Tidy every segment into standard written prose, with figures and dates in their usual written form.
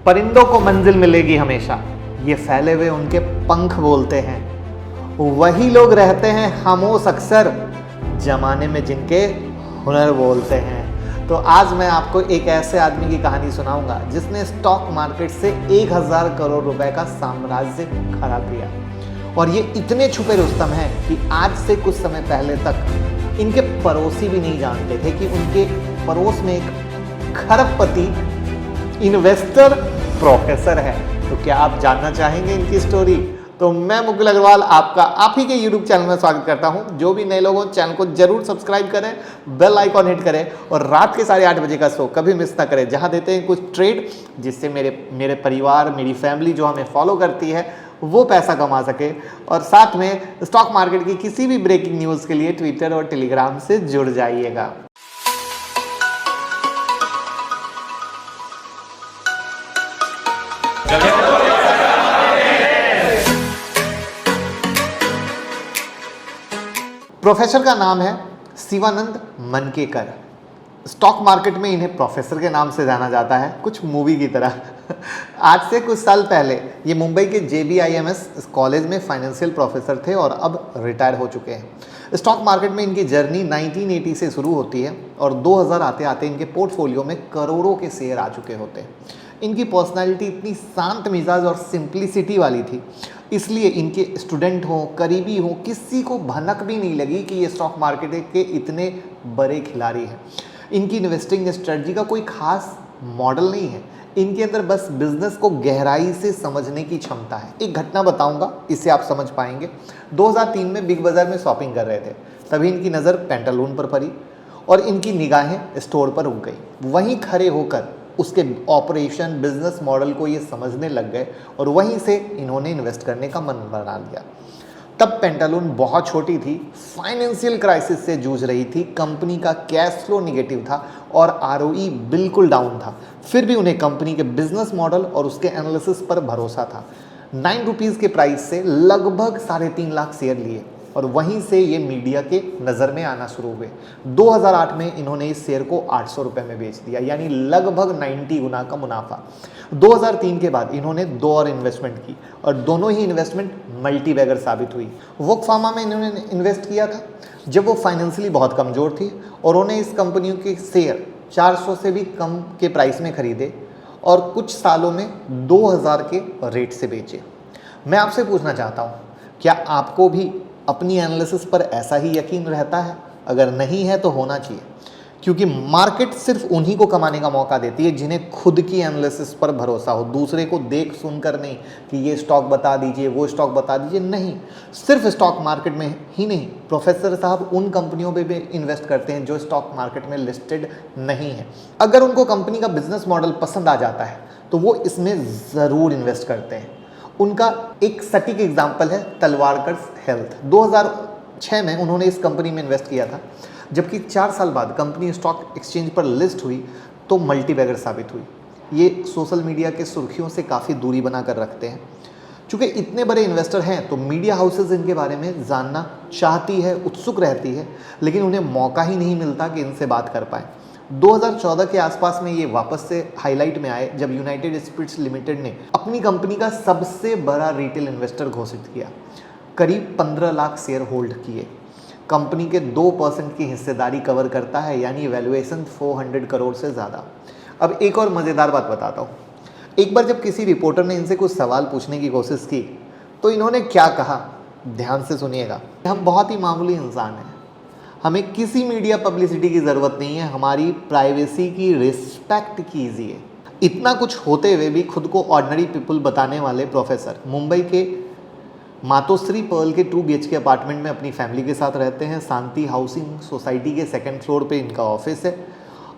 परिंदों को मंजिल मिलेगी हमेशा, ये फैले हुए उनके पंख बोलते हैं। वही लोग रहते हैं खामोश अक्सर, जमाने में जिनके हुनर बोलते हैं। तो आज मैं आपको एक ऐसे आदमी की कहानी सुनाऊंगा जिसने स्टॉक मार्केट से 1000 करोड़ रुपए का साम्राज्य खड़ा किया। और ये इतने छुपे रुस्तम हैं कि आज से कुछ समय पहले तक इनके पड़ोसी भी नहीं जानते थे कि उनके पड़ोस में एक खरबपति इन्वेस्टर प्रोफेसर है। तो क्या आप जानना चाहेंगे इनकी स्टोरी? तो मैं मुकुल अग्रवाल आपका आप ही के YouTube चैनल में स्वागत करता हूं। जो भी नए लोग हो चैनल को जरूर सब्सक्राइब करें, बेल आइकॉन हिट करें और रात के 8:30 बजे का शो कभी मिस ना करें, जहां देते हैं कुछ ट्रेड जिससे मेरे परिवार, मेरी फैमिली जो हमें फॉलो करती है वो पैसा कमा सके। और साथ में स्टॉक मार्केट की किसी भी ब्रेकिंग न्यूज़ के लिए ट्विटर और टेलीग्राम से जुड़ जाइएगा। प्रोफेसर का नाम है शिवानंद मनकेकर। स्टॉक मार्केट में इन्हें प्रोफेसर के नाम से जाना जाता है, कुछ मूवी की तरह। आज से कुछ साल पहले ये मुंबई के JBIMS कॉलेज में फाइनेंशियल प्रोफेसर थे और अब रिटायर हो चुके हैं। स्टॉक मार्केट में इनकी जर्नी 1980 से शुरू होती है और 2000 आते आते इनके पोर्टफोलियो में करोड़ों के शेयर आ चुके होते हैं। इनकी पर्सनालिटी इतनी शांत मिजाज और सिंप्लिसिटी वाली थी, इसलिए इनके स्टूडेंट हों, करीबी हों, किसी को भनक भी नहीं लगी कि ये स्टॉक मार्केट के इतने बड़े खिलाड़ी हैं। इनकी इन्वेस्टिंग स्ट्रेटजी का कोई खास मॉडल नहीं है, इनके अंदर बस बिजनेस को गहराई से समझने की क्षमता है। एक घटना बताऊंगा, इससे आप समझ पाएंगे। 2003 में बिग बाजार में शॉपिंग कर रहे थे, तभी इनकी नज़र पेंटालून पर पड़ी और इनकी निगाहें स्टोर पर रुक गई। वहीं खड़े होकर उसके ऑपरेशन, बिजनेस मॉडल को ये समझने लग गए और वहीं से इन्होंने इन्वेस्ट करने का मन बना लिया। तब पेंटालून बहुत छोटी थी, फाइनेंशियल क्राइसिस से जूझ रही थी, कंपनी का कैश फ्लो निगेटिव था और ROE बिल्कुल डाउन था। फिर भी उन्हें कंपनी के बिजनेस मॉडल और उसके एनालिसिस पर भरोसा था। 9 रुपीज़ के प्राइस से लगभग 3.5 लाख शेयर लिए और वहीं से ये मीडिया के नज़र में आना शुरू हुए। 2008 में इन्होंने इस शेयर को 800 रुपये में बेच दिया, यानी लगभग 90 गुना का मुनाफा। 2003 के बाद इन्होंने 2 और इन्वेस्टमेंट की और दोनों ही इन्वेस्टमेंट मल्टीबैगर साबित हुई। वोक फार्मा में इन्होंने इन्वेस्ट किया था जब वो फाइनेंशियली बहुत कमज़ोर थी और उन्हें इस कंपनियों के शेयर 400 से भी कम के प्राइस में खरीदे और कुछ सालों में 2000 के रेट से बेचे। मैं आपसे पूछना चाहता हूँ, क्या आपको भी अपनी एनालिसिस पर ऐसा ही यकीन रहता है? अगर नहीं है तो होना चाहिए, क्योंकि मार्केट सिर्फ उन्हीं को कमाने का मौका देती है जिन्हें खुद की एनालिसिस पर भरोसा हो, दूसरे को देख सुनकर नहीं कि ये स्टॉक बता दीजिए, वो स्टॉक बता दीजिए। नहीं, सिर्फ स्टॉक मार्केट में ही नहीं, प्रोफेसर साहब उन कंपनियों पे भी इन्वेस्ट करते हैं जो स्टॉक मार्केट में लिस्टेड नहीं है। अगर उनको कंपनी का बिजनेस मॉडल पसंद आ जाता है तो वो इसमें ज़रूर इन्वेस्ट करते हैं। उनका एक सटीक एग्जाम्पल है तलवारकर्स हेल्थ। 2006 में उन्होंने इस कंपनी में इन्वेस्ट किया था, जबकि 4 साल बाद कंपनी स्टॉक एक्सचेंज पर लिस्ट हुई तो मल्टीबैगर साबित हुई। ये सोशल मीडिया के सुर्खियों से काफ़ी दूरी बनाकर रखते हैं। चूँकि इतने बड़े इन्वेस्टर हैं तो मीडिया हाउसेज इनके बारे में जानना चाहती है, उत्सुक रहती है, लेकिन उन्हें मौका ही नहीं मिलता कि इनसे बात कर पाएँ। 2014 के आसपास में ये वापस से हाईलाइट में आए जब यूनाइटेड स्पिरिट्स लिमिटेड ने अपनी कंपनी का सबसे बड़ा रिटेल इन्वेस्टर घोषित किया। करीब 15 लाख शेयर होल्ड किए। कंपनी के 2% की हिस्सेदारी कवर करता है, यानी वैल्यूएशन 400 करोड़ से ज़्यादा। अब एक और मज़ेदार बात बताता हूँ। एक बार जब किसी रिपोर्टर ने इनसे कुछ सवाल पूछने की कोशिश की तो इन्होंने क्या कहा, ध्यान से सुनिएगा। हम बहुत ही मामूली इंसान हैं, हमें किसी मीडिया पब्लिसिटी की ज़रूरत नहीं है, हमारी प्राइवेसी की रिस्पेक्ट कीजिए। इतना कुछ होते हुए भी खुद को ऑर्डिनरी पीपल बताने वाले प्रोफेसर मुंबई के मातोश्री पर्ल के 2 BHK अपार्टमेंट में अपनी फैमिली के साथ रहते हैं। शांति हाउसिंग सोसाइटी के 2nd फ्लोर पे इनका ऑफिस है।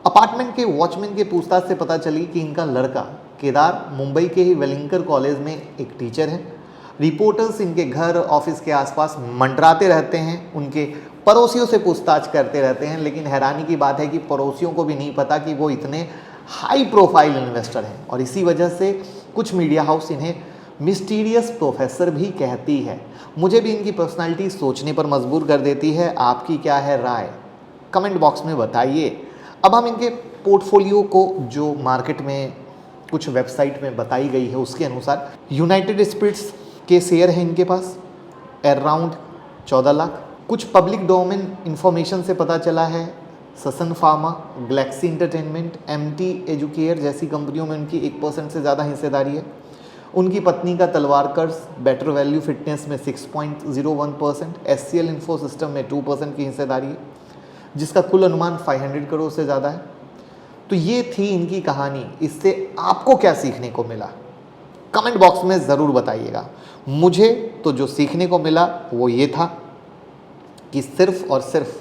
अपार्टमेंट के वॉचमैन के पूछताछ से पता चली कि इनका लड़का केदार मुंबई के ही वेलिंकर कॉलेज में एक टीचर है। रिपोर्टर्स इनके घर, ऑफिस के आसपास मंडराते रहते हैं, उनके पड़ोसियों से पूछताछ करते रहते हैं, लेकिन हैरानी की बात है कि पड़ोसियों को भी नहीं पता कि वो इतने हाई प्रोफाइल इन्वेस्टर हैं। और इसी वजह से कुछ मीडिया हाउस इन्हें मिस्टीरियस प्रोफेसर भी कहती है। मुझे भी इनकी पर्सनालिटी सोचने पर मजबूर कर देती है। आपकी क्या है राय? कमेंट बॉक्स में बताइए। अब हम इनके पोर्टफोलियो को जो मार्केट में कुछ वेबसाइट में बताई गई है उसके अनुसार यूनाइटेड स्पिरिट्स के शेयर हैं इनके पास अराउंड 14 लाख। कुछ पब्लिक डोमेन इंफॉर्मेशन से पता चला है Sasan pharma, Galaxy entertainment, MT Educare जैसी कंपनियों में उनकी 1% से ज़्यादा हिस्सेदारी है। उनकी पत्नी का तलवार कर्स बेटर वैल्यू फिटनेस में 6.01%, एचसीएल इन्फो सिस्टम में 2% की हिस्सेदारी है, जिसका कुल अनुमान 500 करोड़ से ज़्यादा है। तो ये थी इनकी कहानी। इससे आपको क्या सीखने को मिला कमेंट बॉक्स में ज़रूर बताइएगा। मुझे तो जो सीखने को मिला वो ये था कि सिर्फ और सिर्फ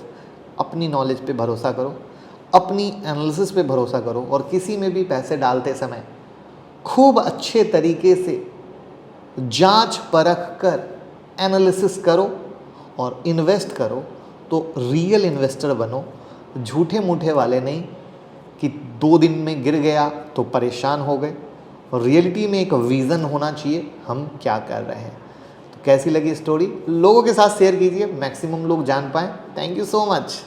अपनी नॉलेज पे भरोसा करो, अपनी एनालिसिस पे भरोसा करो और किसी में भी पैसे डालते समय खूब अच्छे तरीके से जांच परख कर एनालिसिस करो और इन्वेस्ट करो, तो रियल इन्वेस्टर बनो, झूठे मूठे वाले नहीं कि 2 दिन में गिर गया तो परेशान हो गए। रियलिटी में एक विज़न होना चाहिए हम क्या कर रहे हैं। तो कैसी लगी स्टोरी लोगों के साथ शेयर कीजिए, मैक्सिमम लोग जान पाएँ। Thank you so much.